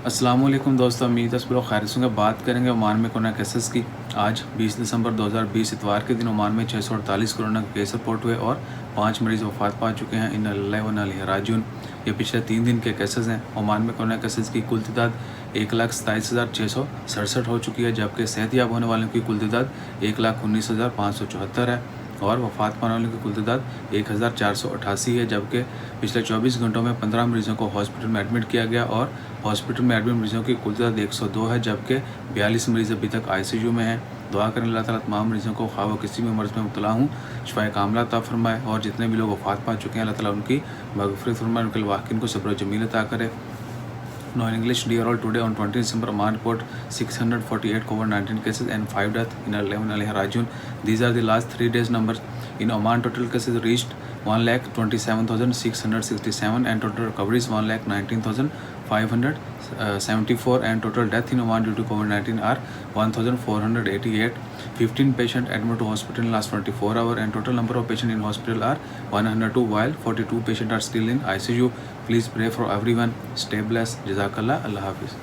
अस्सलाम वालेकुम दोस्तों, उम्मीद है सब लोग खैरियत से होंगे। बात करेंगे ओमान में कोरोना केसेस की। आज 20 दिसंबर 2020 इतवार के दिन ओमान में 648 कोरोना के केस रिपोर्ट हुए और 5 मरीज वफात पा चुके हैं। इन्ना लिल्लाहि व इन्ना इलैहि राजिऊन। ये पिछले 3 दिन के केसेस हैं। ओमान में कोरोना केसेस की कुल तादाद 1,27,667 हो चुकी है, जबकि सेहतयाब होने वालों की कुल तादाद 1,19,574 है और वफात पाने वालों की कुल तादाद 1,488 है, जबकि पिछले 24 घंटों में 15 मरीजों को हॉस्पिटल में एडमिट किया गया और हॉस्पिटल में एडमिट मरीजों की कुल तादाद 102 है, जबकि 42 मरीज अभी तक ICU में हैं। दुआ करें अल्लाह ताला तमाम मरीजों को ख्वाह वो किसी भी मर्ज़ में मुब्तला हूँ शिफाए कामिला अता फरमाए और जितने भी लोग वफात पा चुके हैं अल्लाह ताला उनकी मग़फ़िरत फरमाए, उनके वाक़िन को सब्र जमील अता करे। Now in English, dear all, today on 20 December, Oman report 648 COVID-19 cases and 5 deaths. In 11 Rajun. These are the last 3 days numbers. In Oman, total cases reached 1,27,667 and total recoveries 1,19,574 and total death in Oman due to COVID-19 are 1,488. 15 patients admitted to hospital in last 24 hours and total number of patients in hospital are 102 while 42 patients are still in ICU. Please pray for everyone. Stay blessed. Jazakallah. Allah Hafiz.